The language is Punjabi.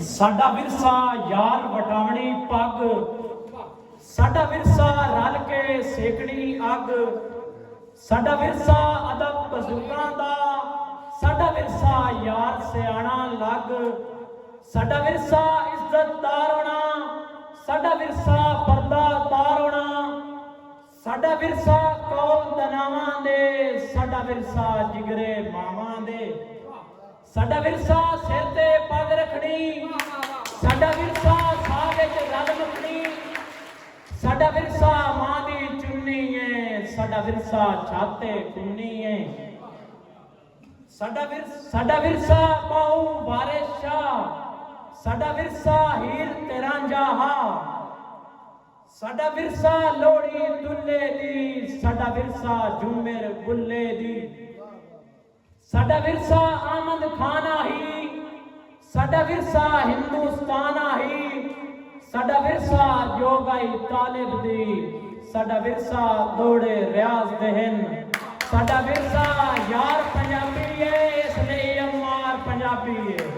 ਸਾਡਾ ਵਿਰਸਾ ਯਾਰ ਵਟਾਵਣੀ ਪੱਗ, ਸਾਡਾ ਵਿਰਸਾ ਰਲ ਕੇ ਸੇਕਣੀ ਅੱਗ, ਸਾਡਾ ਵਿਰਸਾ ਅਦਬ ਬਜ਼ੁਰਗਾਂ ਦਾ, ਸਾਡਾ ਵਿਰਸਾ ਯਾਰ ਸਿਆਣਾ ਲੱਗ, ਸਾਡਾ ਵਿਰਸਾ ਇੱਜ਼ਤਦਾਰ ਹੋਣਾ, ਸਾਡਾ ਵਿਰਸਾ ਪਰਦਾਦਾਰ ਹੋਣਾ, ਸਾਡਾ ਵਿਰਸਾ ਕੌਮ ਦਨਾਵਾਂ ਦੇ, ਸਾਡਾ ਵਿਰਸਾ ਜਿਗਰੇ ਮਾਵਾਂ ਦੇ, ਸਾਡਾ ਵਿਰਸਾ ਸਿਰ ਤੇ ਪੱਗ ਰੱਖਣੀ, ਸਾਡਾ ਵਿਰਸਾ ਸਾਹ ਵਿੱਚ ਰਲ ਮੁਕਣੀ, ਸਾਡਾ ਵਿਰਸਾ ਮਾਂ ਦੀ ਚੁੰਨੀ ਏ, ਸਾਡਾ ਵਿਰਸਾ ਛਾਤੇ ਕੁੰਨੀ ਏ, ਸਾਡਾ ਵਿਰਸਾ ਪਾਉ ਵਾਰਿਸ ਸ਼ਾਹ, ਸਾਡਾ ਵਿਰਸਾ ਹੀਰ ਤੇ ਰਾਂਝਾ ਹਾ, ਸਾਡਾ ਵਿਰਸਾ ਲੋਹੜੀ ਦੁੱਲੇ ਦੀ, ਸਾਡਾ ਵਿਰਸਾ ਝੂਮਰ ਬੁੱਲੇ ਦੀ, ਸਾਡਾ ਵਿਰਸਾ ਆਮਦ ਖਾਨਾ ਹੀ, ਸਾਡਾ ਵਿਰਸਾ ਹਿੰਦੁਸਤਾਨ ਹੀ, ਸਾਡਾ ਵਿਰਸਾ ਜੋਗਾਈ ਤਾਲਿਬ ਦੀ, ਸਾਡਾ ਵਿਰਸਾ ਦੌੜੇ ਰਿਆਜ਼ ਦਹਿਨ, ਸਾਡਾ ਵਿਰਸਾ ਯਾਰ ਪੰਜਾਬੀ ਏ, ਇਸ ਲਈ ਅਮਾਰ ਪੰਜਾਬੀ ਏ।